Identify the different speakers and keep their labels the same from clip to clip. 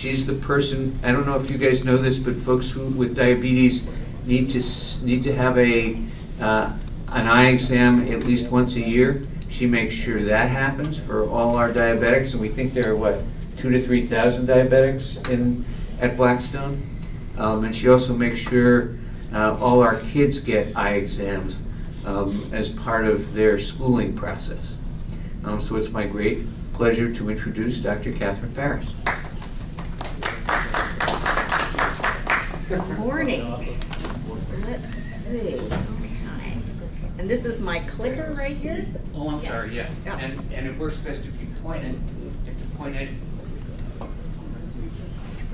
Speaker 1: She's the person, I don't know if you guys know this, but folks who with diabetes need to have an eye exam at least once a year. She makes sure that happens for all our diabetics, and we think there are, what, 2,000 to 3,000 diabetics at Blackstone. And she also makes sure all our kids get eye exams as part of their schooling process. So it's my great pleasure to introduce Dr. Catherine Paris.
Speaker 2: Good morning. Let's see. Okay. And this is my clicker right here?
Speaker 1: Oh, I'm
Speaker 2: Yes.
Speaker 1: sorry, yeah.
Speaker 2: Yeah.
Speaker 1: And it works best if you point it,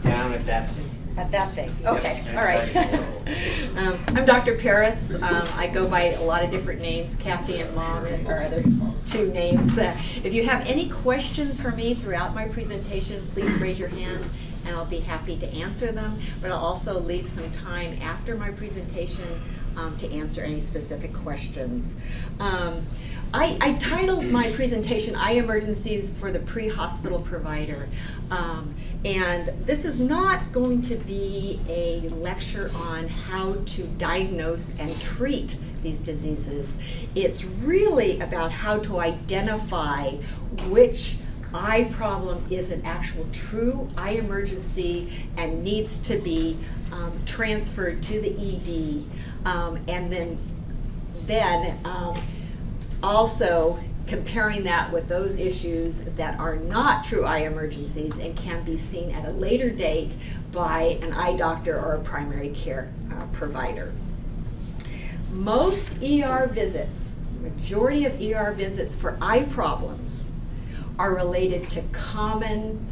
Speaker 1: down at that thing.
Speaker 2: At that thing.
Speaker 1: Yep,
Speaker 2: Okay,
Speaker 1: and
Speaker 2: all right.
Speaker 1: side
Speaker 2: I'm Dr. Paris. I go by a lot of different names, Kathy and Mom, or other two names. If you have any questions for me throughout my presentation, please raise your hand and I'll be happy to answer them. But I'll also leave some time after my presentation to answer any specific questions. I titled my presentation, Eye Emergencies for the Pre-Hospital Provider. And this is not going to be a lecture on how to diagnose and treat these diseases. It's really about how to identify which eye problem is an actual true eye emergency and needs to be transferred to the ED, and then also comparing that with those issues that are not true eye emergencies and can be seen at a later date by an eye doctor or a primary care provider. Most ER visits, majority of ER visits for eye problems are related to common,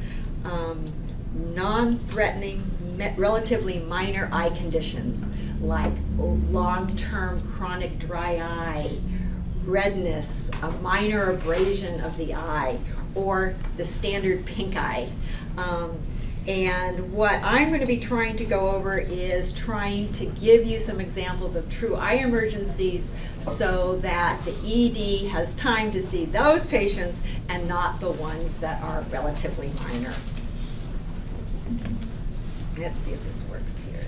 Speaker 2: non-threatening, relatively minor eye conditions like long-term chronic dry eye, redness, a minor abrasion of the eye, or the standard pink eye. And what I'm going to be trying to go over is trying to give you some examples of true eye emergencies so that the ED has time to see those patients and not the ones that are relatively minor. Let's see if this works here.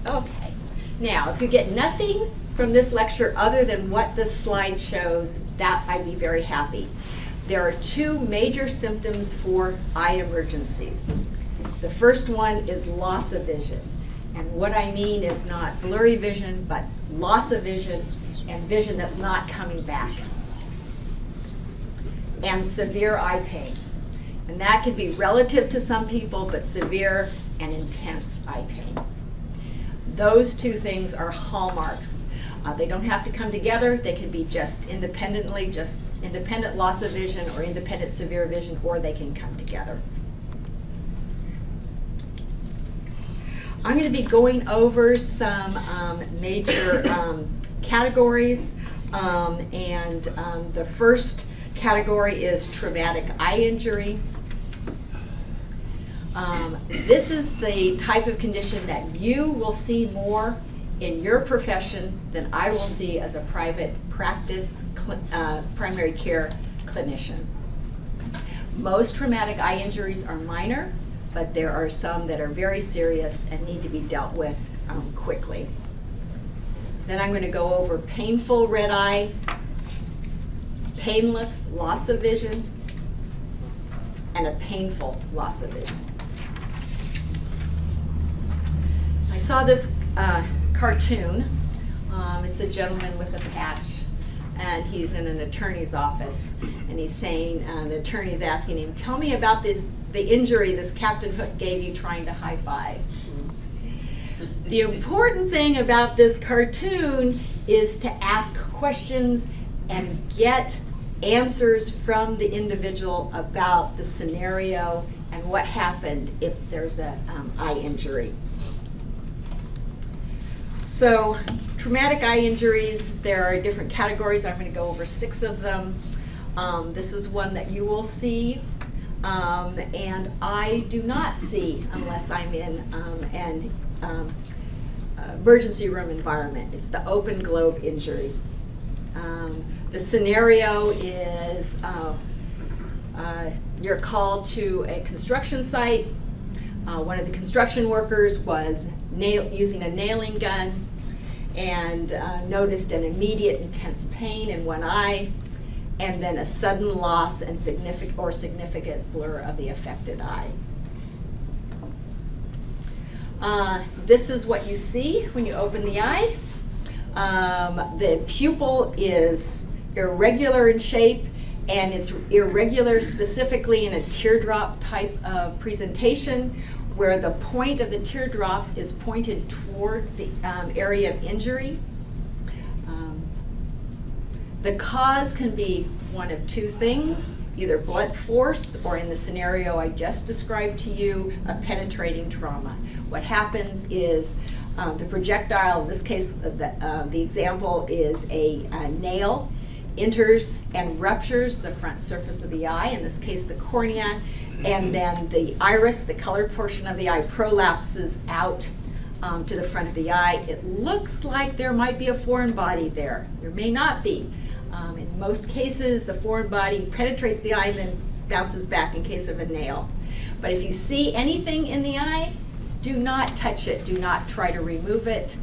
Speaker 2: Okay. Now, if you get nothing from this lecture other than what this slide shows, that I'd be very happy. There are two major symptoms for eye emergencies. The first one is loss of vision. And what I mean is not blurry vision, but loss of vision and vision that's not coming back. And severe eye pain. And that could be relative to some people, but severe and intense eye pain. Those two things are hallmarks. They don't have to come together. They can be just independently, just independent loss of vision or independent severe vision, or they can come together. I'm going to be going over some major categories, and the first category is traumatic eye injury. This is the type of condition that you will see more in your profession than I will see as a private practice primary care clinician. Most traumatic eye injuries are minor, but there are some that are very serious and need to be dealt with quickly. Then I'm going to go over painful red eye, painless loss of vision, and a painful loss of vision. I saw this cartoon. It's a gentleman with a patch, and he's in an attorney's office, and he's saying, the attorney's asking him, tell me about the injury this Captain Hook gave you trying to high five. The important thing about this cartoon is to ask questions and get answers from the individual about the scenario and what happened if there's an eye injury. So, traumatic eye injuries, there are different categories. I'm going to go over 6 of them. This is one that you will see, and I do not see unless I'm in an emergency room environment. It's the open globe injury. The scenario is You're called to a construction site. One of the construction workers was using a nailing gun and noticed an immediate intense pain in one eye, and then a sudden loss and significant blur of the affected eye. This is what you see when you open the eye. The pupil is irregular in shape, and it's irregular specifically in a teardrop type of presentation, where the point of the teardrop is pointed toward the area of injury. The cause can be one of two things: either blunt force, or in the scenario I just described to you, a penetrating trauma. What happens is the projectile, in this case the example is a nail, enters and ruptures the front surface of the eye, in this case the cornea, and then the iris, the colored portion of the eye, prolapses out to the front of the eye. It looks like there might be a foreign body there. There may not be. In most cases, the foreign body penetrates the eye and then bounces back in case of a nail. But if you see anything in the eye, do not touch it. Do not try to remove it.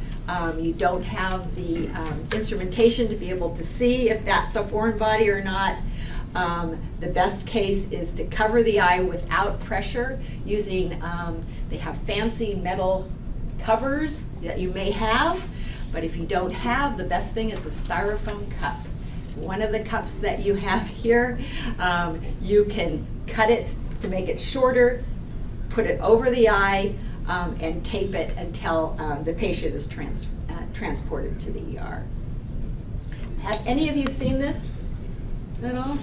Speaker 2: You don't have the instrumentation to be able to see if that's a foreign body or not. The best case is to cover the eye without pressure using, they have fancy metal covers that you may have, but if you don't have, the best thing is a styrofoam cup. One of the cups that you have here, you can cut it to make it shorter, put it over the eye, and tape it until the patient is transported to the ER. Have any of you seen this at all?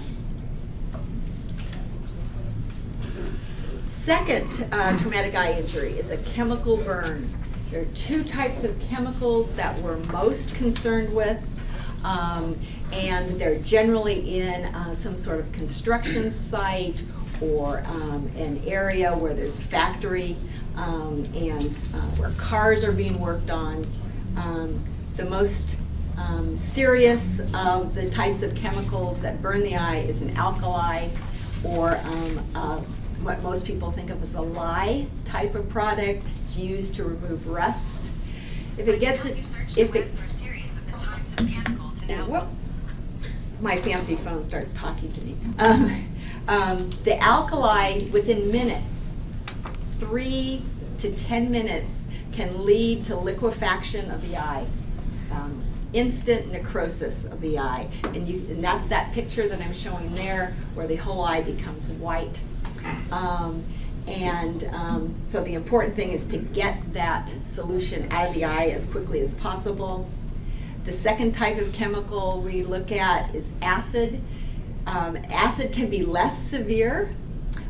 Speaker 2: Second traumatic eye injury is a chemical burn. There are two types of chemicals that we're most concerned with, and they're generally in some sort of construction site or an area where there's a factory and where cars are being worked on. The most serious of the types of chemicals that burn the eye is an alkali, or what most people think of as a lye type of product. It's used to remove rust. If it gets it, whoop, my fancy phone starts talking to me. The alkali, within minutes, 3 to 10 minutes, can lead to liquefaction of the eye, instant necrosis of the eye, and that's that picture that I'm showing there, where the whole eye becomes white. So the important thing is to get that solution out of the eye as quickly as possible. The second type of chemical we look at is acid. Acid can be less severe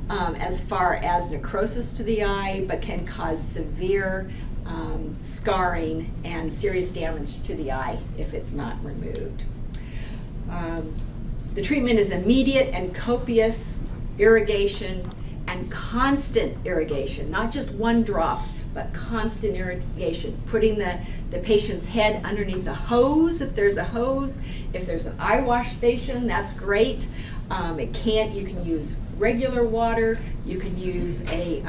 Speaker 2: as far as necrosis to the eye, but can cause severe scarring and serious damage to the eye if it's not removed. The treatment is immediate and copious irrigation and constant irrigation, not just one drop, but constant irrigation, putting the patient's head underneath the hose if there's a hose. If there's an eye wash station, that's great. You can use regular water, you can use a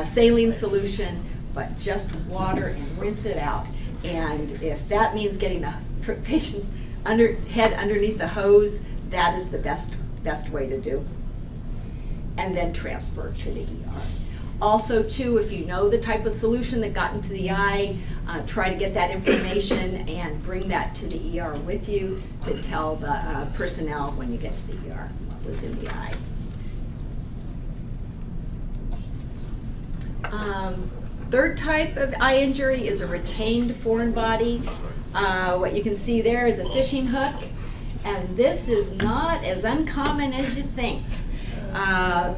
Speaker 2: saline solution, but just water and rinse it out. And if that means getting the patient's head underneath the hose, that is the best way to do. And then transfer to the ER. Also, too, if you know the type of solution that got into the eye, try to get that information and bring that to the ER with you to tell the personnel when you get to the ER what was in the eye. Third type of eye injury is a retained foreign body. What you can see there is a fishing hook, and this is not as uncommon as you think.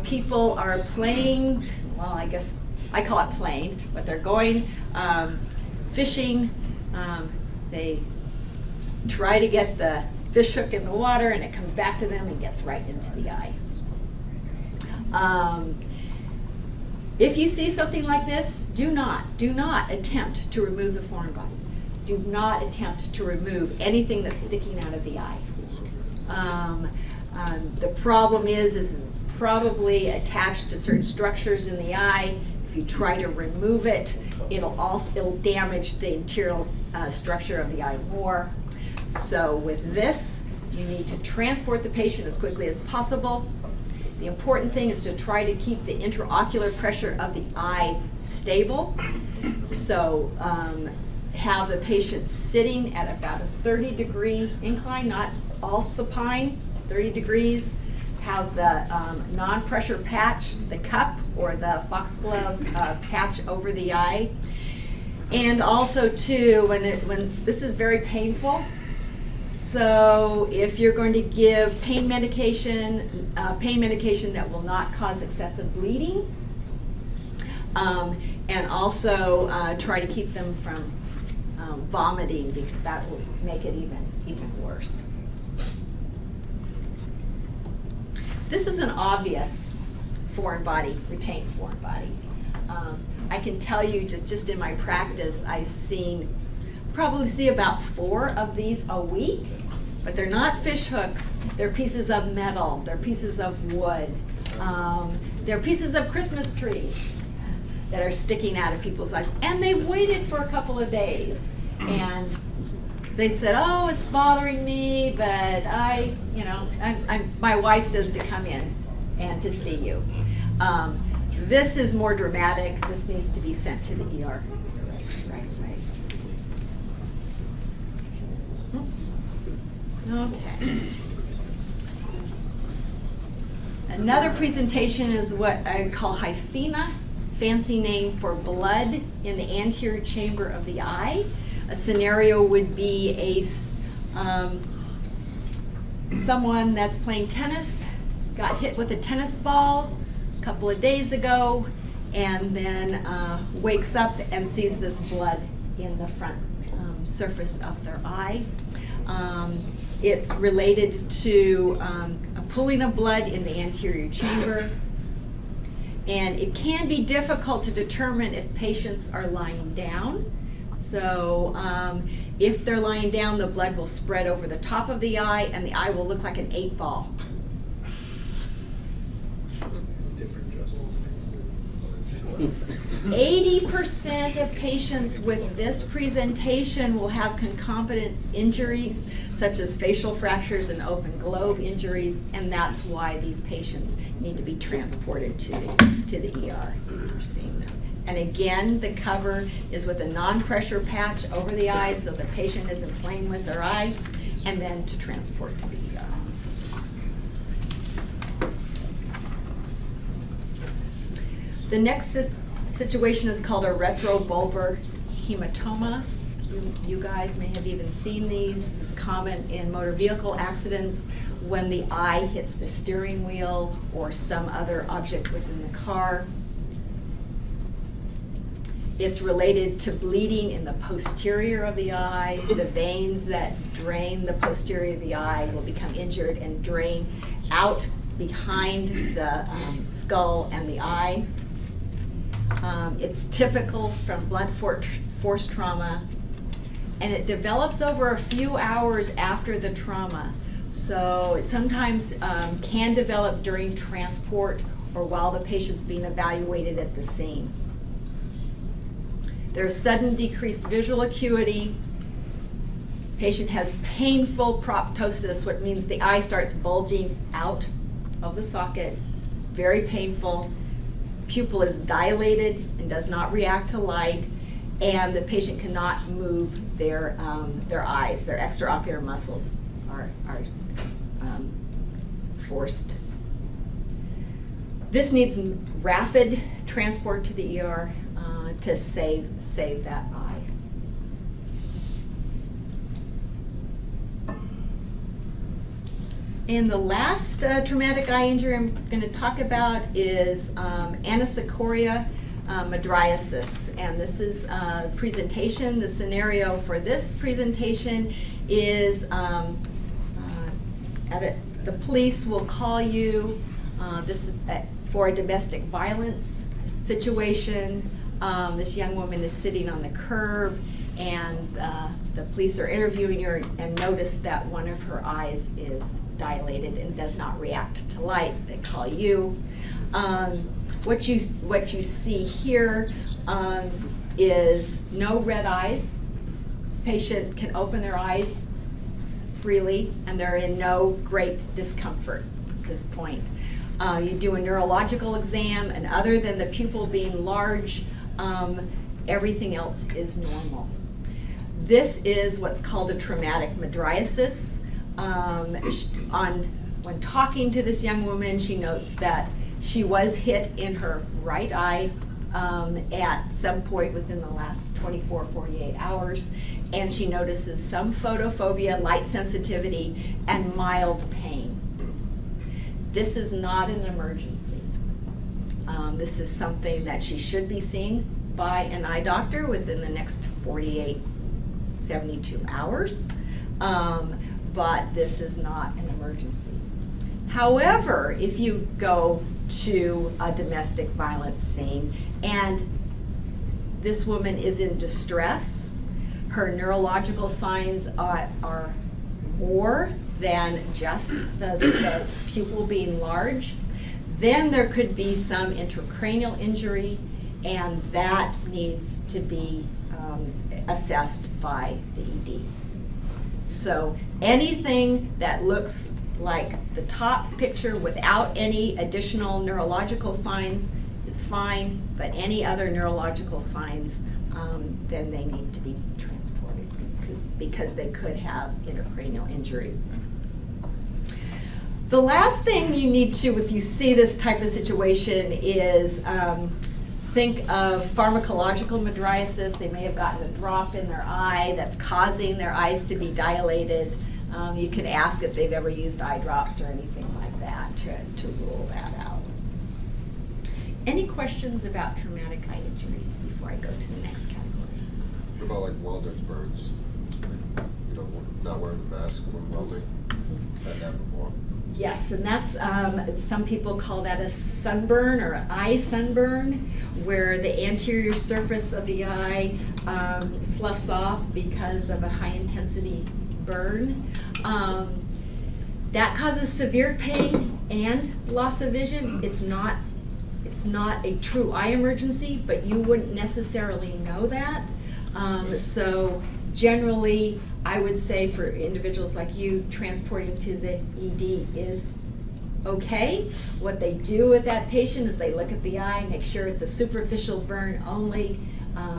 Speaker 2: People are playing, well, I guess I call it playing, but they're going fishing. They try to get the fish hook in the water, and it comes back to them and gets right into the eye. If you see something like this, do not attempt to remove the foreign body. Do not attempt to remove anything that's sticking out of the eye. The problem is it's probably attached to certain structures in the eye. If you try to remove it, it'll damage the interior structure of the eye more. So with this, you need to transport the patient as quickly as possible. The important thing is to try to keep the intraocular pressure of the eye stable. So have the patient sitting at about a 30-degree incline, not all supine, 30 degrees. Have the non-pressure patch, the cup or the foxglove patch over the eye. And also too, when this is very painful, so if you're going to give pain medication that will not cause excessive bleeding, and also try to keep them from vomiting, because that will make it even worse. This is an obvious foreign body, retained foreign body. I can tell you just in my practice, I've probably see about 4 of these a week, but they're not fish hooks. They're pieces of metal. They're pieces of wood. They're pieces of Christmas tree that are sticking out of people's eyes. And they've waited for a couple of days. And they said, oh, it's bothering me, but my wife says to come in and to see you. This is more dramatic. This needs to be sent to the ER. Right. Okay. Another presentation is what I call hyphema, fancy name for blood in the anterior chamber of the eye. A scenario would be someone that's playing tennis, got hit with a tennis ball a couple of days ago, and then wakes up and sees this blood in the front surface of their eye. It's related to a pooling of blood in the anterior chamber, and it can be difficult to determine if patients are lying down. So if they're lying down, the blood will spread over the top of the eye, and the eye will look like an 8-ball. 80% of patients with this presentation will have concomitant injuries, such as facial fractures and open globe injuries, and that's why these patients need to be transported to the ER. We're seeing them. And again, the cover is with a non-pressure patch over the eye so the patient isn't playing with their eye, and then to transport to the ER. The next situation is called a retrobulbar hematoma. You guys may have even seen these. This is common in motor vehicle accidents when the eye hits the steering wheel or some other object within the car. It's related to bleeding in the posterior of the eye. The veins that drain the posterior of the eye will become injured and drain out behind the skull and the eye. It's typical from blunt force trauma, and it develops over a few hours after the trauma. So it sometimes can develop during transport or while the patient's being evaluated at the scene. There's sudden decreased visual acuity. Patient has painful proptosis, which means the eye starts bulging out of the socket. It's very painful. Pupil is dilated and does not react to light, and the patient cannot move their eyes. Their extraocular muscles are forced. This needs rapid transport to the ER to save that eye. And the last traumatic eye injury I'm going to talk about is anisocoria mydriasis. And this is a presentation. The scenario for this presentation is the police will call you for a domestic violence situation. This young woman is sitting on the curb, and the police are interviewing her and notice that one of her eyes is dilated and does not react to light, they call you. What you see here is no red eyes. Patient can open their eyes freely and they're in no great discomfort at this point. You do a neurological exam, and other than the pupil being large, everything else is normal. This is what's called a traumatic mydriasis. When talking to this young woman, she notes that she was hit in her right eye at some point within the last 24, 48 hours, and she notices some photophobia, light sensitivity, and mild pain. This is not an emergency. This is something that she should be seen by an eye doctor within the next 48, 72 hours, but this is not an emergency. However, if you go to a domestic violence scene and this woman is in distress, her neurological signs are more than just the pupil being large, then there could be some intracranial injury, and that needs to be assessed by the ED. So anything that looks like the top picture without any additional neurological signs is fine, but any other neurological signs, then they need to be transported because they could have intracranial injury. The last thing you need to, if you see this type of situation, is think of pharmacological mydriasis. They may have gotten a drop in their eye that's causing their eyes to be dilated. You can ask if they've ever used eye drops or anything like that to rule that out. Any questions about traumatic eye injuries before I go to the next category?
Speaker 3: What about like welder's burns? You know, not wearing the mask when welding? Had that before.
Speaker 2: Yes, and that's, some people call that a sunburn or an eye sunburn, where the anterior surface of the eye sloughs off because of a high intensity burn. That causes severe pain and loss of vision. It's not a true eye emergency, but you wouldn't necessarily know that. So generally, I would say for individuals like you, transporting to the ED is okay. What they do with that patient is they look at the eye, make sure it's a superficial burn only,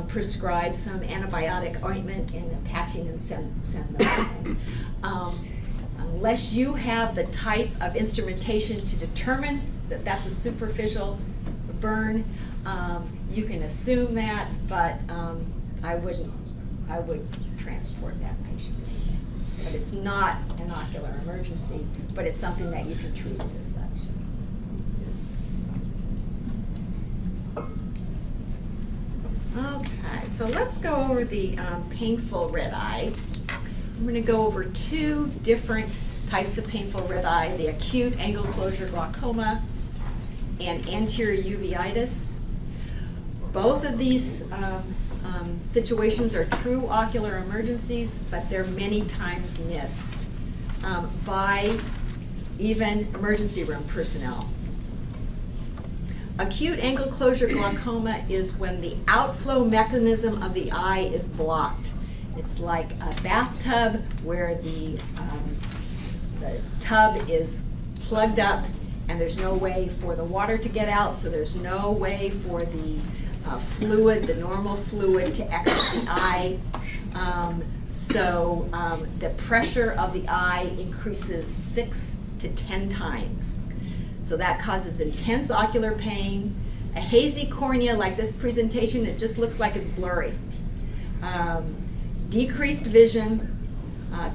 Speaker 2: prescribe some antibiotic ointment and patching, and send them home. Unless you have the type of instrumentation to determine that that's a superficial burn, you can assume that, but I would transport that patient to you. But it's not an ocular emergency, but it's something that you can treat as such. Okay, so let's go over the painful red eye. I'm going to go over two different types of painful red eye, the acute angle closure glaucoma and anterior uveitis. Both of these situations are true ocular emergencies, but they're many times missed by even emergency room personnel. Acute angle closure glaucoma is when the outflow mechanism of the eye is blocked. It's like a bathtub where the tub is plugged up and there's no way for the water to get out, so there's no way for the fluid, the normal fluid, to exit the eye. So the pressure of the eye increases 6 to 10 times. So that causes intense ocular pain, a hazy cornea like this presentation, it just looks like it's blurry. Decreased vision,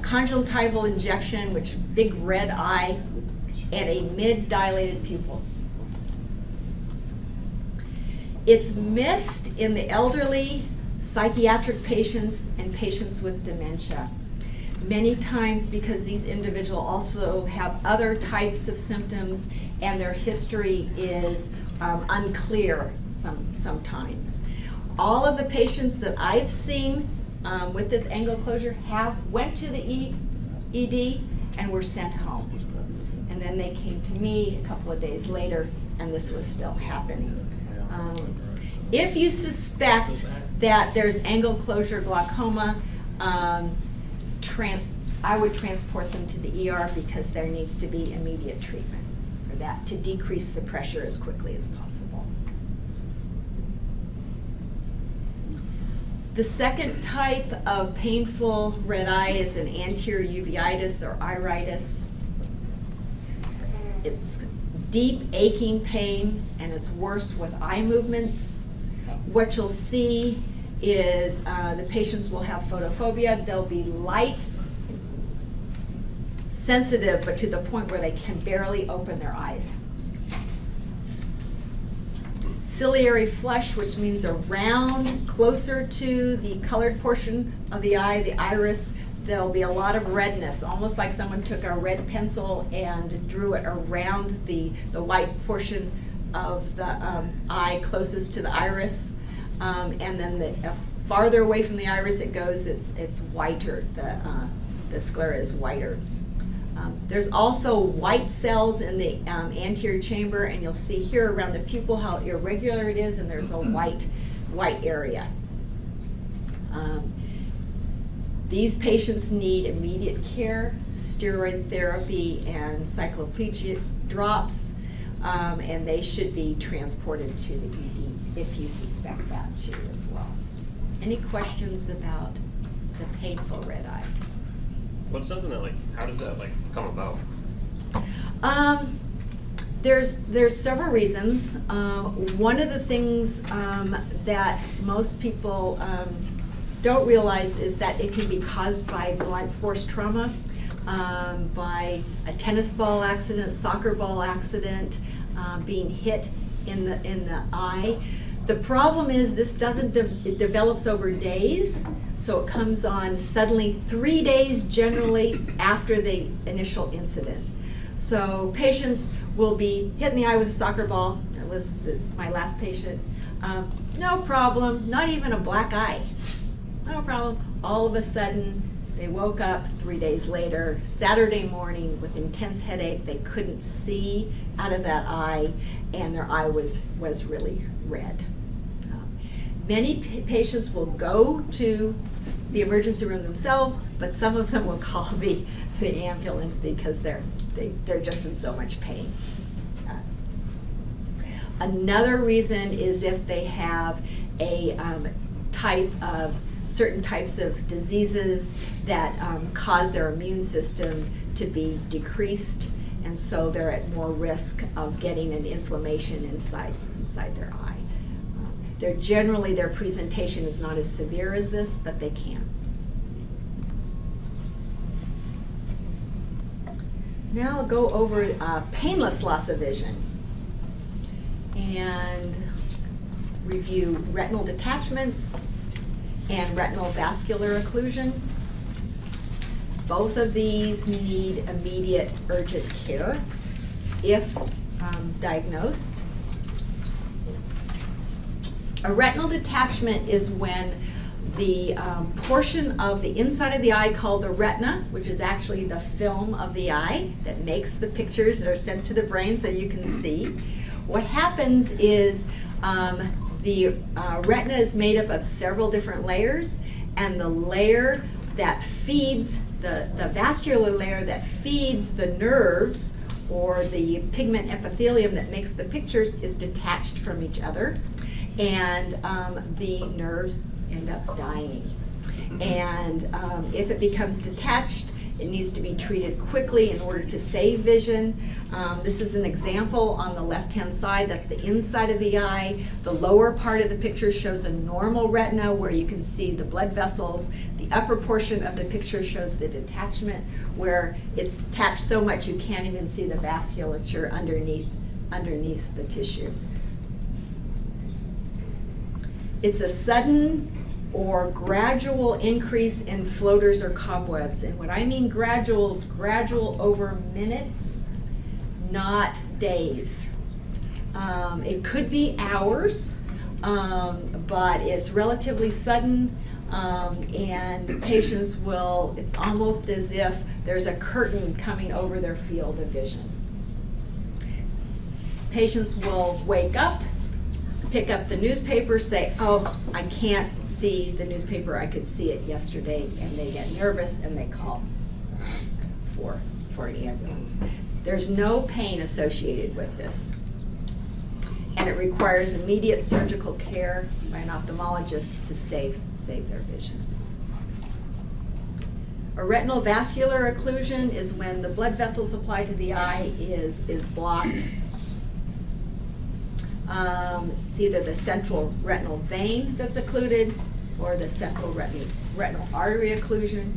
Speaker 2: conjunctival injection, which big red eye, and a mid-dilated pupil. It's missed in the elderly, psychiatric patients, and patients with dementia. Many times because these individuals also have other types of symptoms and their history is unclear sometimes. All of the patients that I've seen with this angle closure went to the ED and were sent home. And then they came to me a couple of days later, and this was still happening. If you suspect that there's angle closure glaucoma, I would transport them to the ER because there needs to be immediate treatment for that to decrease the pressure as quickly as possible. The second type of painful red eye is an anterior uveitis or iritis. It's deep aching pain, and it's worse with eye movements. What you'll see is the patients will have photophobia. They'll be light sensitive, but to the point where they can barely open their eyes. Ciliary flush, which means around, closer to the colored portion of the eye, the iris, there'll be a lot of redness, almost like someone took a red pencil and drew it around the white portion of the eye closest to the iris. And then the farther away from the iris it goes, it's whiter. The sclera is whiter. There's also white cells in the anterior chamber, and you'll see here around the pupil how irregular it is, and there's a white area. These patients need immediate care, steroid therapy, and cycloplegia drops, and they should be transported to the ED if you suspect that too as well. Any questions about the painful red eye?
Speaker 4: What's something that how does that come about?
Speaker 2: There's several reasons. One of the things that most people don't realize is that it can be caused by blunt force trauma, by a tennis ball accident, soccer ball accident, being hit in the eye. The problem is this doesn't, it develops over days, so it comes on suddenly 3 days generally after the initial incident. So patients will be hit in the eye with a soccer ball. That was my last patient. No problem, not even a black eye. No problem. All of a sudden, they woke up 3 days later, Saturday morning, with intense headache. They couldn't see out of that eye, and their eye was really red. Many patients will go to the emergency room themselves, but some of them will call the ambulance because they're just in so much pain. Another reason is if they have a certain types of diseases that cause their immune system to be decreased, and so they're at more risk of getting an inflammation inside their eye. Generally, their presentation is not as severe as this, but they can. Now I'll go over painless loss of vision and review retinal detachments and retinal vascular occlusion. Both of these need immediate urgent care if diagnosed. A retinal detachment is when the portion of the inside of the eye called the retina, which is actually the film of the eye that makes the pictures that are sent to the brain so you can see. What happens is the retina is made up of several different layers, and the layer that feeds, the vascular layer that feeds the nerves or the pigment epithelium that makes the pictures is detached from each other, and the nerves end up dying. And if it becomes detached, it needs to be treated quickly in order to save vision. This is an example on the left-hand side. That's the inside of the eye. The lower part of the picture shows a normal retina where you can see the blood vessels. The upper portion of the picture shows the detachment, where it's detached so much you can't even see the vasculature underneath the tissue. It's a sudden or gradual increase in floaters or cobwebs. And what I mean gradual is gradual over minutes, not days. It could be hours, but it's relatively sudden. And patients will, it's almost as if there's a curtain coming over their field of vision. Patients will wake up, pick up the newspaper, say, oh, I can't see the newspaper, I could see it yesterday, and they get nervous and they call for an ambulance. There's no pain associated with this. And it requires immediate surgical care by an ophthalmologist to save their vision. A retinal vascular occlusion is when the blood vessel supply to the eye is blocked. It's either the central retinal vein that's occluded or the central retinal artery occlusion.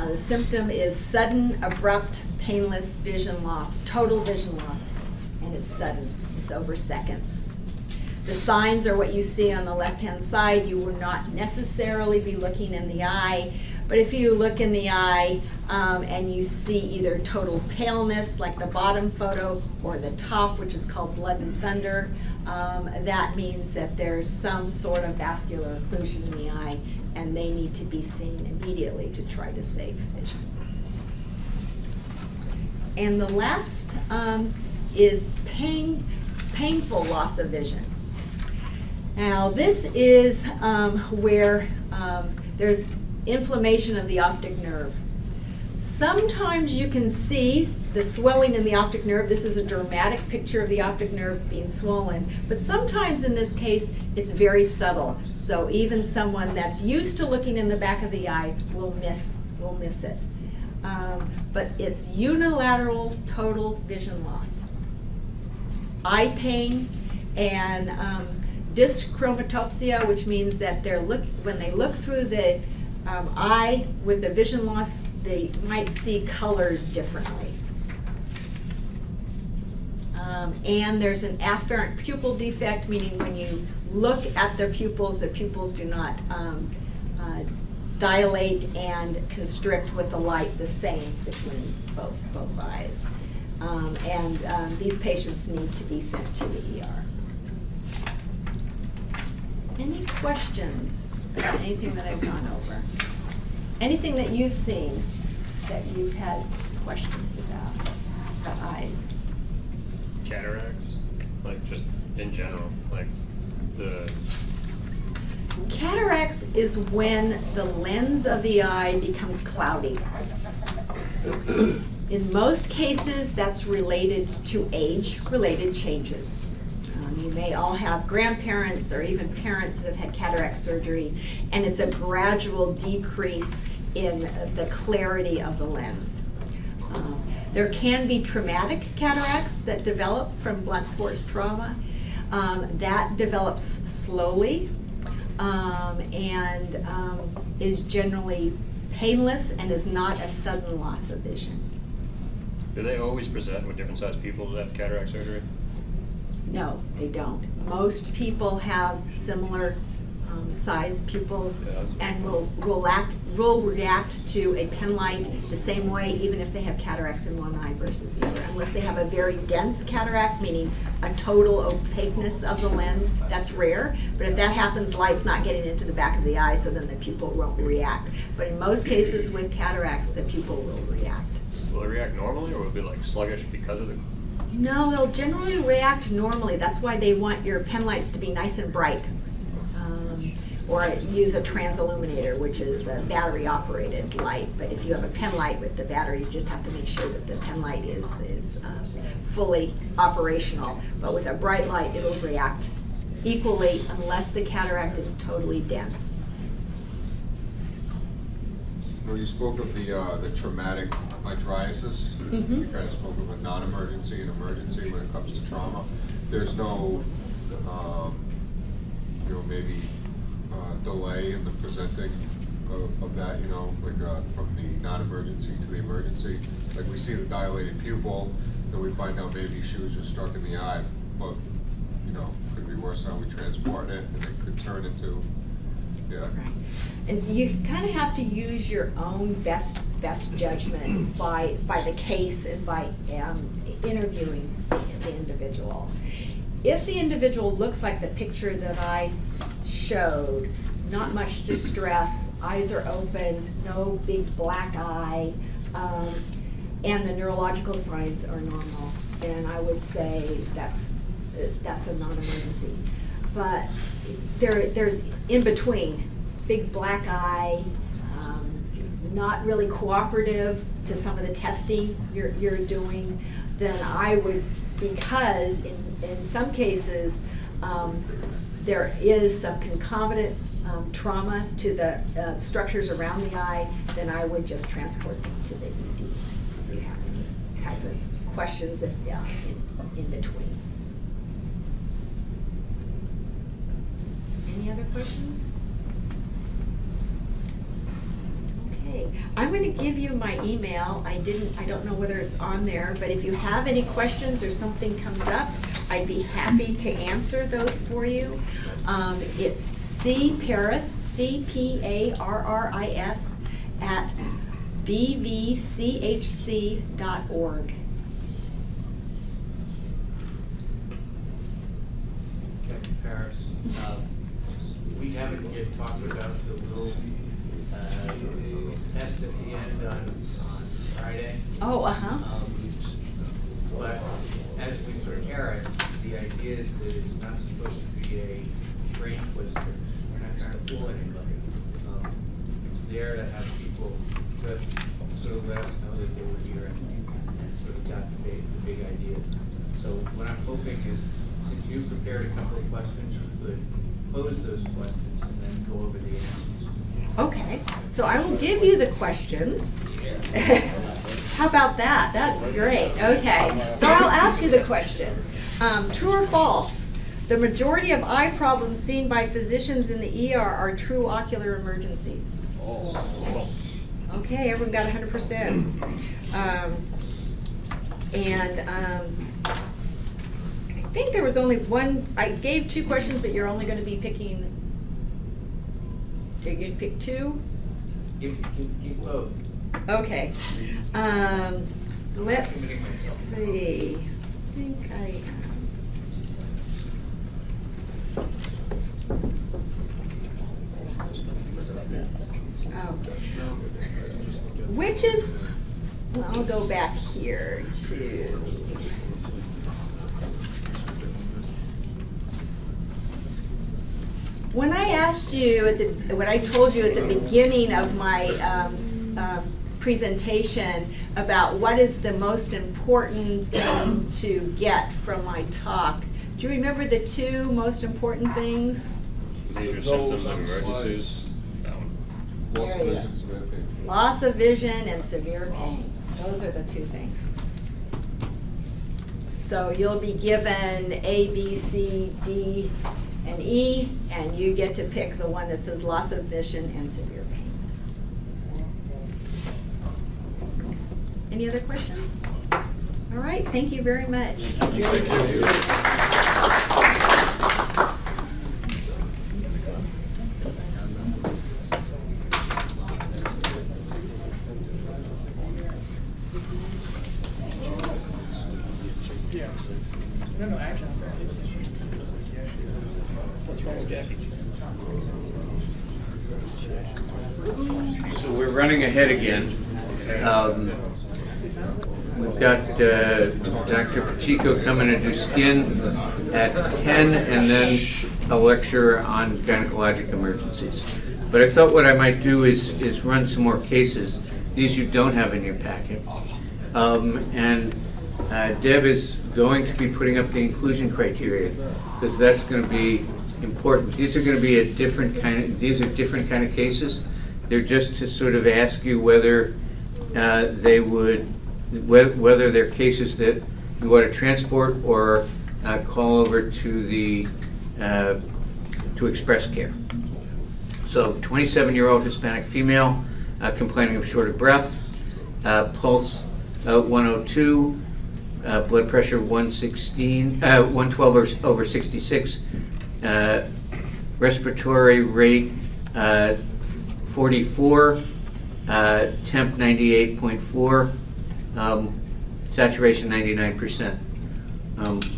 Speaker 2: The symptom is sudden, abrupt, painless vision loss, total vision loss, and it's sudden. It's over seconds. The signs are what you see on the left-hand side. You will not necessarily be looking in the eye, but if you look in the eye and you see either total paleness, like the bottom photo, or the top, which is called blood and thunder, that means that there's some sort of vascular occlusion in the eye, and they need to be seen immediately to try to save vision. And the last is painful loss of vision. Now, this is where there's inflammation of the optic nerve. Sometimes you can see the swelling in the optic nerve. This is a dramatic picture of the optic nerve being swollen, but sometimes in this case it's very subtle. So even someone that's used to looking in the back of the eye will miss it. But it's unilateral total vision loss. Eye pain and dyschromatopsia, which means that when they look through the eye with the vision loss, they might see colors differently. And there's an afferent pupil defect, meaning when you look at the pupils do not dilate and constrict with the light the same between both eyes. These patients need to be sent to the ER. Any questions about anything that I've gone over? Anything that you've seen that you've had questions about eyes?
Speaker 4: Cataracts, like just in general, like the.
Speaker 2: Cataracts is when the lens of the eye becomes cloudy. In most cases, that's related to age-related changes. You may all have grandparents or even parents that have had cataract surgery, and it's a gradual decrease in the clarity of the lens. There can be traumatic cataracts that develop from blunt force trauma. That develops slowly and is generally painless and is not a sudden loss of vision.
Speaker 4: Do they always present with different sized people that have cataract surgery?
Speaker 2: No, they don't. Most people have similar size pupils and will react to a pen light the same way, even if they have cataracts in one eye versus the other, unless they have a very dense cataract, meaning a total opaqueness of the lens. That's rare, but if that happens, light's not getting into the back of the eye, so then the pupil won't react. But in most cases with cataracts, the pupil will react.
Speaker 4: Will it react normally, or will it be like sluggish because of the?
Speaker 2: No, they'll generally react normally. That's why they want your pen lights to be nice and bright. Or use a transilluminator, which is the battery-operated light. But if you have a pen light with the batteries, just have to make sure that the pen light is fully operational. But with a bright light, it'll react equally unless the cataract is totally dense.
Speaker 3: Well, you spoke of the traumatic mydriasis.
Speaker 2: Mm-hmm.
Speaker 3: You kind of spoke of a non-emergency and emergency when it comes to trauma. There's no, maybe delay in the presenting of that, like from the non-emergency to the emergency. Like we see the dilated pupil, then we find out maybe she was just struck in the eye, but could be worse how we transport it, and it could turn into,
Speaker 2: Right. And you kind of have to use your own best judgment by the case and by interviewing the individual. If the individual looks like the picture that I showed showed not much distress, eyes are open, no big black eye, and the neurological signs are normal, then I would say that's a non-emergency. But there's in between, big black eye, not really cooperative to some of the testing you're doing, then I would, because in some cases, there is some concomitant trauma to the structures around the eye, then I would just transport them to the ED. If you have any type of questions in between. Any other questions? Okay, I'm going to give you my email. I don't know whether it's on there, but if you have any questions or something comes up, I'd be happy to answer those for you. It's cparris, CPARRIS, at bvchc.org.
Speaker 5: Captain Paris, we haven't yet talked about the little test at the end on Friday.
Speaker 2: Oh,
Speaker 5: But as we prepare it, the idea is that it's not supposed to be a brain twister. We're not trying to fool anybody. It's there to have people just sort of let us know that they were here and sort of got the big ideas. So what I'm hoping is, since you prepared a couple of questions, you could pose those questions and then go over the answers.
Speaker 2: okay, so I will give you the questions. How about that? That's great. Okay, so I'll ask you the question. True or false? The majority of eye problems seen by physicians in the ER are true ocular emergencies. Okay, everyone got 100%. I think there was only one. I gave two questions, but you're only going to be picking. You're going to pick two.
Speaker 5: Give both.
Speaker 2: Okay. Let's see. I think I. Which is, well, I'll go back here to. When I asked you when I told you at the beginning of my presentation about what is the most important thing to get from my talk, do you remember the two most important things?
Speaker 4: Major symptoms of emergencies.
Speaker 3: Loss of
Speaker 2: There you
Speaker 3: vision,
Speaker 2: go.
Speaker 3: severe pain.
Speaker 2: Loss of vision and severe pain. Those are the two things. So you'll be given A, B, C, D, and E, and you get to pick the one that says loss of vision and severe pain. Any other questions? All right, thank you very much.
Speaker 3: Thank you.
Speaker 6: No, actually. What's wrong with Jackie?
Speaker 1: So we're running ahead again. We've got Dr. Pacheco coming to do skin at 10 and then a lecture on gynecologic emergencies. But I thought what I might do is run some more cases. These you don't have in your packet. Deb is going to be putting up the inclusion criteria because that's going to be important. These are going to be a different kind of, these are different kind of cases. They're just to sort of ask you whether they would, whether they're cases that you want to transport or call over to the, to Express Care. So 27-year-old Hispanic female complaining of short of breath, pulse 102, blood pressure 112 over 66, respiratory rate 44, temp 98.4, saturation 99%.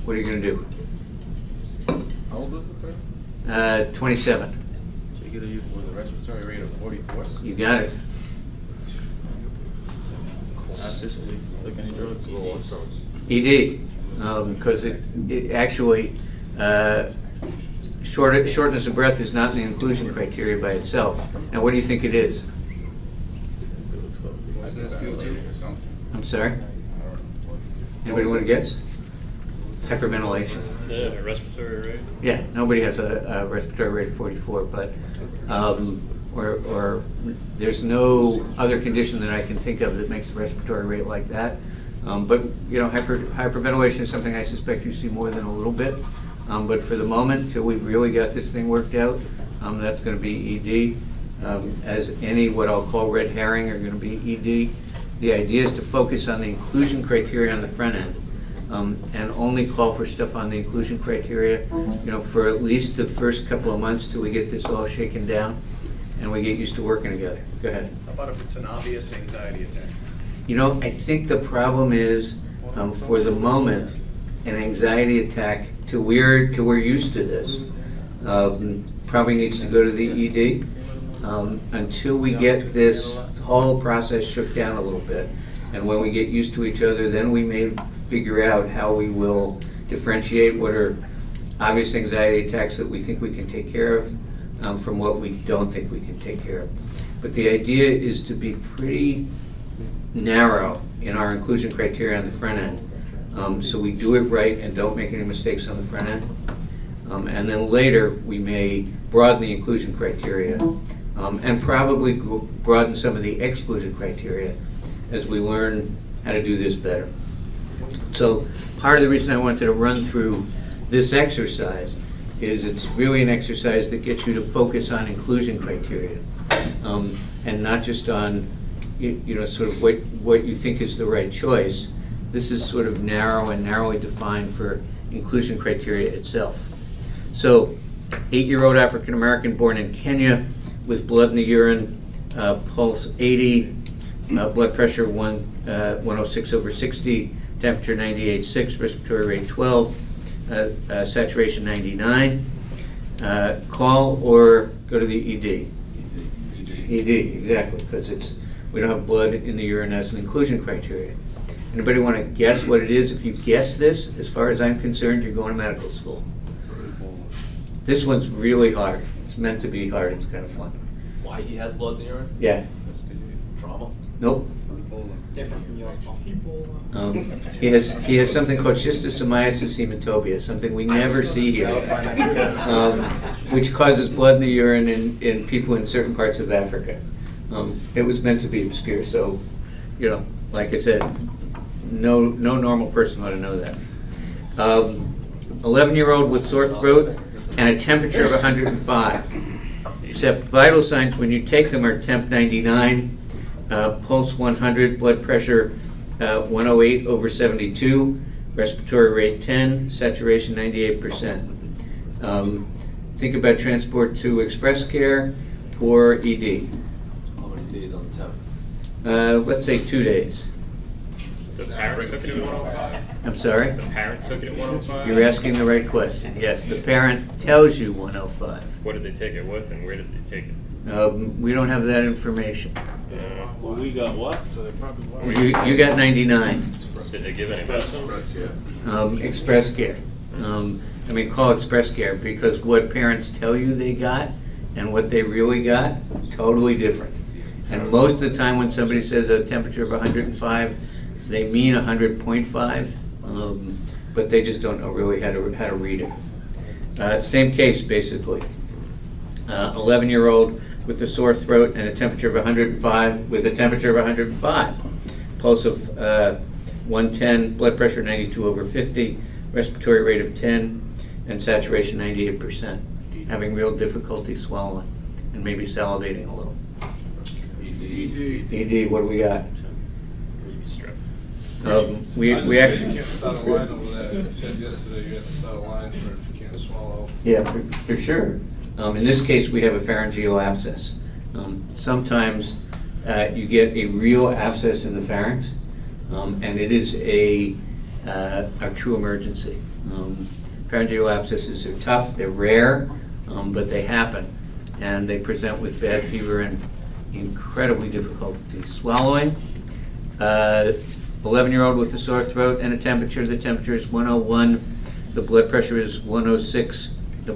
Speaker 1: What are you going to do?
Speaker 3: How old is it there?
Speaker 1: 27.
Speaker 7: get you with a respiratory rate of 44?
Speaker 1: You got it.
Speaker 7: That's just like any drugs.
Speaker 3: Cool, so it's-
Speaker 1: ED, because it actually, shortness of breath is not in the inclusion criteria by itself. Now, what do you think it is? I'm sorry? Anybody want to guess? Hyperventilation.
Speaker 4: Yeah, respiratory rate.
Speaker 1: Yeah, nobody has a respiratory rate of 44, but, or there's no other condition that I can think of that makes a respiratory rate like that. But, you know, hyperventilation is something I suspect you see more than a little bit. But for the moment, till we've really got this thing worked out, that's going to be ED. As any what I'll call red herring are going to be ED. The idea is to focus on the inclusion criteria on the front end. And only call for stuff on the inclusion criteria, you know, for at least the first couple of months till we get this all shaken down and we get used to working together. Go ahead.
Speaker 6: How about if it's an obvious anxiety attack?
Speaker 1: You know, I think the problem is, for the moment, an anxiety attack, till we're used to this, probably needs to go to the ED. Until we get this whole process shook down a little bit, and when we get used to each other, then we may figure out how we will differentiate what are obvious anxiety attacks that we think we can take care of from what we don't think we can take care of. But the idea is to be pretty narrow in our inclusion criteria on the front end, so we do it right and don't make any mistakes on the front end. And then later, we may broaden the inclusion criteria and probably broaden some of the exclusion criteria as we learn how to do this better. So part of the reason I wanted to run through this exercise is it's really an exercise that gets you to focus on inclusion criteria and not just on you know, sort of what you think is the right choice. This is sort of narrow and narrowly defined for inclusion criteria itself. So 8-year-old African American born in Kenya with blood in the urine, pulse 80, blood pressure 106/60, temperature 98.6, respiratory rate 12, saturation 99. Call or go to the ED? ED, exactly, because we don't have blood in the urine as an inclusion criteria. Anybody want to guess what it is? If you guess this, as far as I'm concerned, you're going to medical school. This one's really hard. It's meant to be hard. It's kind of fun.
Speaker 7: Why he has blood in the urine?
Speaker 1: Yeah.
Speaker 7: Trauma?
Speaker 1: Nope.
Speaker 6: Different from yours, Paul.
Speaker 1: He has something called schistosomiasis hematopia, something we never see here, which causes blood in the urine in people in certain parts of Africa. It was meant to be obscure, so, you know, like I said, no normal person ought to know that. 11-year-old with sore throat and a temperature of 105. Except vital signs when you take them are temp 99, pulse 100, blood pressure 108/72, respiratory rate 10, saturation 98%. Think about transport to express care or ED.
Speaker 7: How many days on the temp?
Speaker 1: Let's say 2 days.
Speaker 4: The parent took it at 105?
Speaker 1: I'm sorry?
Speaker 4: The parent took it at 105?
Speaker 1: You're asking the right question. Yes, the parent tells you 105.
Speaker 4: What did they take it with and where did they take it?
Speaker 1: We don't have that information.
Speaker 7: Well, we got what? So they probably
Speaker 1: You got 99.
Speaker 4: Did they give any medicine?
Speaker 1: Express care. I mean, call express care because what parents tell you they got and what they really got, totally different. And most of the time when somebody says a temperature of 105, they mean 100.5, but they just don't know really how to read it. Same case, basically. 11-year-old with a sore throat and a temperature of 105 with a temperature of 105. Pulse of 110, blood pressure 92/50, respiratory rate of 10, and saturation 98%. Having real difficulty swallowing and maybe salivating a little. ED, what do we got? We actually.
Speaker 8: You can't start a line over there. I said yesterday you have to start a line for if you can't swallow.
Speaker 1: Yeah, for sure. In this case, we have a pharyngeal abscess. Sometimes you get a real abscess in the pharynx, and it is a true emergency. Pharyngeal abscesses are tough, they're rare, but they happen. and they present with bad fever and incredibly difficulty swallowing. 11-year-old with a sore throat and a temperature. The temperature is 101. The blood pressure is 106. The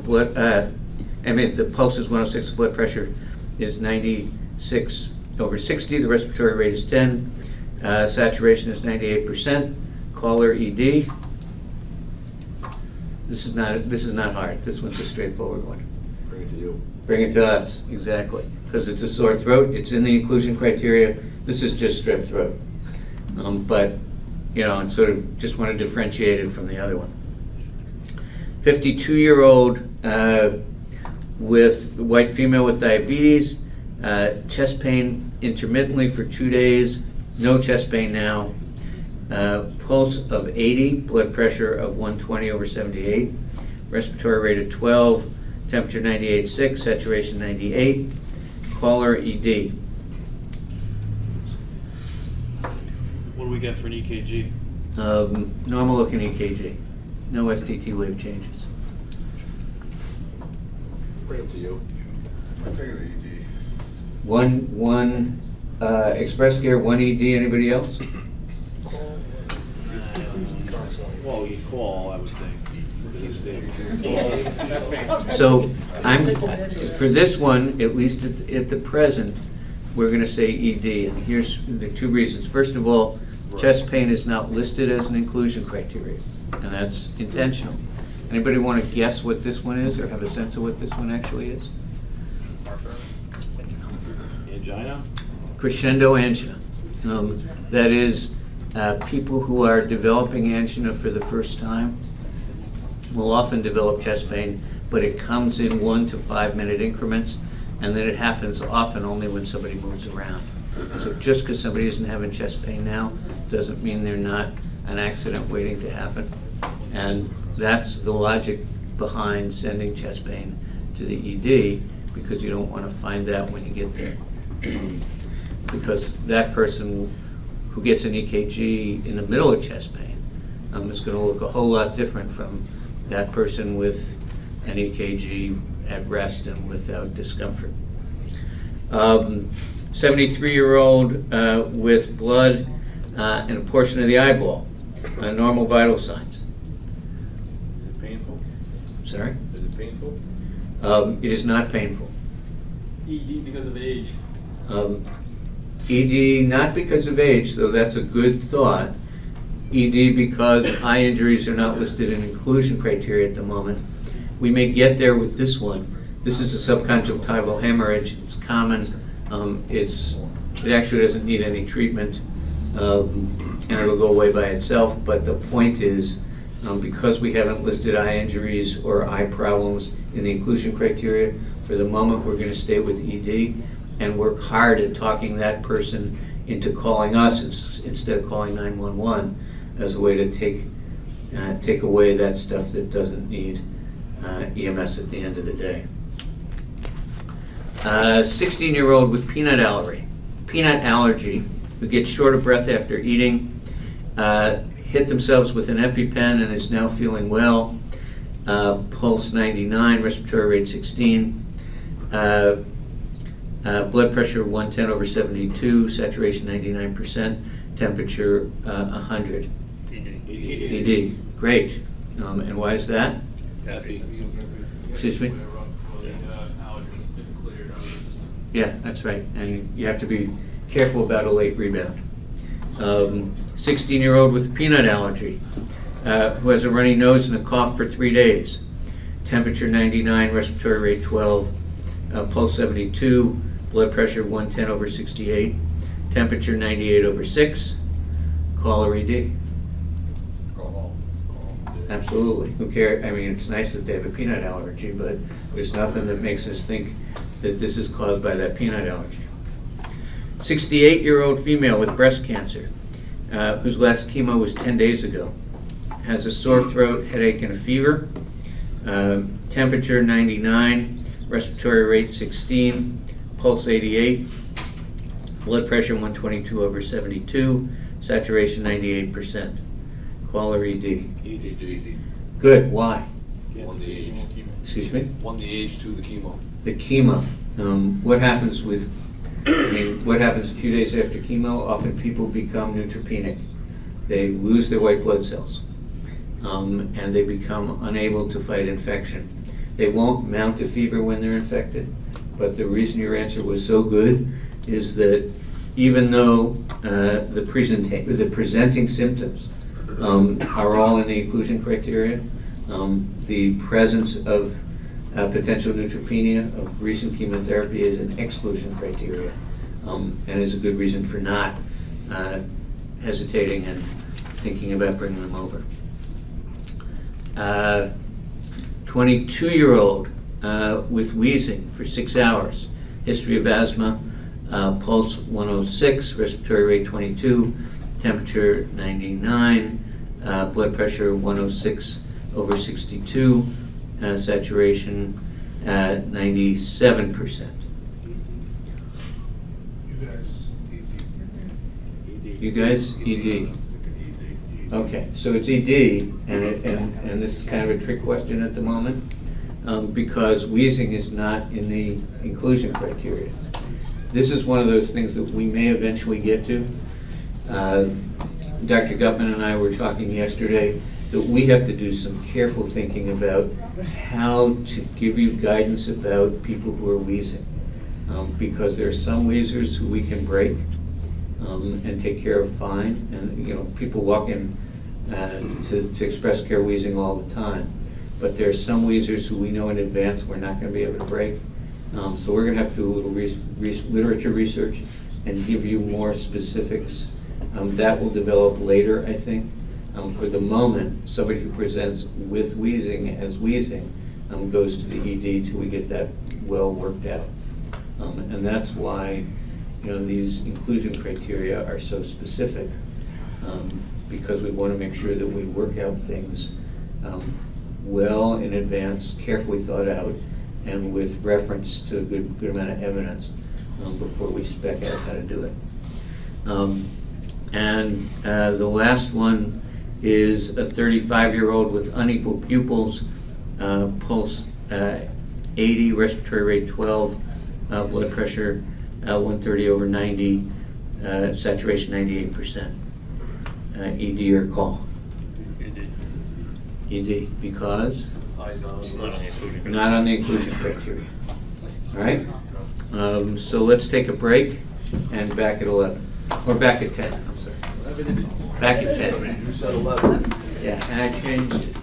Speaker 1: pulse is 106. The blood pressure is 96/60. The respiratory rate is 10. Saturation is 98%. Caller ED. This is not hard. This one's a straightforward one.
Speaker 7: Bring it to you.
Speaker 1: Bring it to us, exactly. Because it's a sore throat, it's in the inclusion criteria. This is just strep throat. But, and sort of just want to differentiate it from the other one. 52-year-old with white female with diabetes, chest pain intermittently for 2 days, no chest pain now. Pulse of 80, blood pressure of 120/78, respiratory rate of 12, temperature 98.6, saturation 98, caller ED.
Speaker 9: What do we get for an EKG?
Speaker 1: Normal looking EKG, no STT wave changes.
Speaker 7: Bring it to you.
Speaker 3: I'm taking the ED.
Speaker 1: One Express Care, one ED, anybody else?
Speaker 9: Well, you call, I would think.
Speaker 1: So for this one, at least at the present, we're gonna say ED, and here's the 2 reasons. First of all, chest pain is not listed as an inclusion criteria, and that's intentional. Anybody wanna guess what this one is, or have a sense of what this one actually is?
Speaker 9: Angina?
Speaker 1: Crescendo angina. That is, people who are developing angina for the first time will often develop chest pain, but it comes in 1 to 5 minute increments, and then it happens often only when somebody moves around. So just because somebody isn't having chest pain now doesn't mean they're not an accident waiting to happen. And that's the logic behind sending chest pain to the ED, because you don't want to find that when you get there. Because that person who gets an EKG in the middle of chest pain is going to look a whole lot different from that person with an EKG at rest and without discomfort. 73-year-old with blood in a portion of the eyeball, normal vital signs.
Speaker 7: Is it painful?
Speaker 1: Sorry?
Speaker 7: Is it painful?
Speaker 1: It is not painful.
Speaker 10: ED because of age.
Speaker 1: ED not because of age, though that's a good thought. ED because eye injuries are not listed in inclusion criteria at the moment. We may get there with this one. This is a subconjunctival hemorrhage. It's common. It actually doesn't need any treatment, and it'll go away by itself. But the point is, because we haven't listed eye injuries or eye problems in the inclusion criteria, for the moment we're going to stay with ED and work hard at talking that person into calling us instead of calling 911 as a way to take away that stuff that doesn't need EMS at the end of the day. 16-year-old with peanut allergy who gets short of breath after eating, hit themselves with an EpiPen and is now feeling well. Pulse 99, respiratory rate 16, blood pressure 110/72, saturation 99%, temperature 100. ED, great. And why is that? Excuse me? Yeah, that's right. And you have to be careful about a late rebound. 16-year-old with a peanut allergy who has a runny nose and a cough for 3 days. Temperature 99, respiratory rate 12, pulse 72, blood pressure 110/68, temperature 98/6, caller ED. Absolutely. Who cares? I mean, it's nice that they have a peanut allergy, but there's nothing that makes us think that this is caused by that peanut allergy. 68-year-old female with breast cancer, whose last chemo was 10 days ago, has a sore throat, headache, and a fever. Temperature 99, respiratory rate 16, pulse 88, blood pressure 122/72, saturation 98%. Caller ED.
Speaker 7: ED.
Speaker 1: Good. Why?
Speaker 7: One the age.
Speaker 1: Excuse me?
Speaker 7: One the age, 2 the chemo.
Speaker 1: the chemo. What happens with, what happens a few days after chemo? Often people become neutropenic. They lose their white blood cells, and they become unable to fight infection. They won't mount a fever when they're infected, but the reason your answer was so good is that even though the presenting symptoms are all in the inclusion criteria, the presence of potential neutropenia of recent chemotherapy is an exclusion criteria, and is a good reason for not hesitating and thinking about bringing them over. 22-year-old with wheezing for 6 hours, history of asthma, pulse 106, respiratory rate 22, temperature 99, blood pressure 106/62, saturation at 97%. You guys, ED. Okay, so it's ED, and this is kind of a trick question at the moment, because wheezing is not in the inclusion criteria. This is one of those things that we may eventually get to. Dr. Gutman and I were talking yesterday that we have to do some careful thinking about how to give you guidance about people who are wheezing, because there are some wheezers who we can break and take care of fine, and people walk in to express care wheezing all the time, but there are some wheezers who we know in advance we're not going to be able to break. So we're going to have to do a little literature research and give you more specifics. That will develop later, I think. For the moment, somebody who presents with wheezing as wheezing goes to the ED till we get that well worked out. And that's why these inclusion criteria are so specific, because we want to make sure that we work out things well in advance, carefully thought out, and with reference to a good amount of evidence before we spec out how to do it. And the last one is a 35-year-old with unequal pupils, pulse 80, respiratory rate 12, blood pressure 130/90, saturation 98%. ED or call? ED, because? Not on the inclusion criteria. All right? So let's take a break and back at 11, or back at 10, I'm sorry. Back at 10.
Speaker 7: You said 11.
Speaker 1: Yeah, and I changed